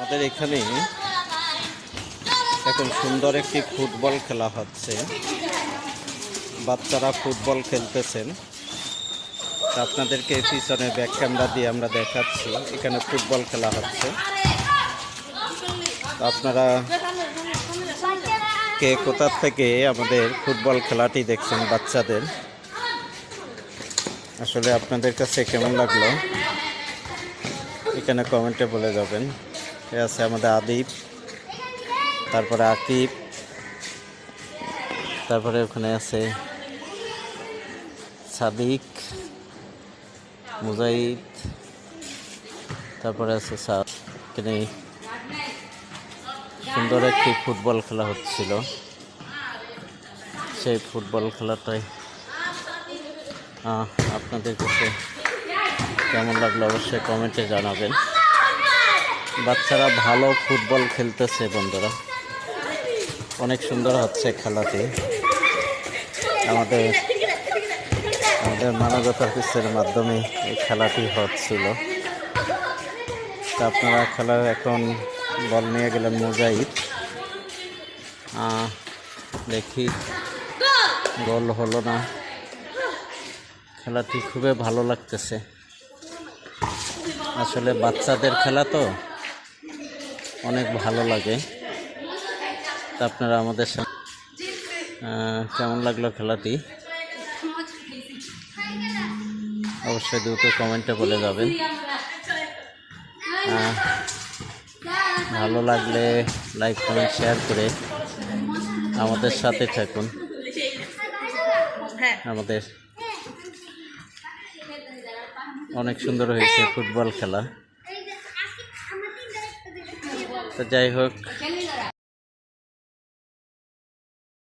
আমাদের এখানে এখন সুন্দর একটি ফুটবল খেলা হচ্ছে। বাচ্চারা ফুটবল খেলতেছেন। আপনাদেরকে পিছনে ব্যাক ক্যামেরা দিয়ে আমরা দেখাচ্ছি এখানে ফুটবল খেলা হচ্ছে। আপনারা কে কোথা থেকে আমাদের ফুটবল খেলাটি দেখছেন বাচ্চাদের, আসলে আপনাদের কাছে কেমন লাগলো এখানে কমেন্টে বলে যাবেন। এ আছে আমাদের আদিব, তারপরে আকিব, তারপরে ওখানে আছে সাদিক, মুজাহিদ, তারপরে আছে এখানে সুন্দর একটি ফুটবল খেলা হচ্ছিল। সেই ফুটবল খেলাটাই আপনাদের কাছে কেমন লাগলো অবশ্যই কমেন্টে জানাবেন। বাচ্চারা ভালো ফুটবল খেলতেছে বন্ধুরা, অনেক সুন্দর হচ্ছে খেলাটি। আমাদের মানবতা অফিসের মাধ্যমে এই খেলাটি হচ্ছিল। তা আপনারা খেলার এখন বল নিয়ে গেলেন মুজাহিদ, দেখি গোল হলো না। খেলাটি খুবই ভালো লাগতেছে, আসলে বাচ্চাদের খেলা তো অনেক ভালো লাগে। তা আপনারা আমাদের সাথে কেমন লাগলো খেলাটি অবশ্যই দ্রুত কমেন্টে বলে যাবেন। ভালো লাগলে লাইক কমেন্ট শেয়ার করে আমাদের সাথে থাকুন। আমাদের অনেক সুন্দর হয়েছে ফুটবল খেলা। তো যাই হোক,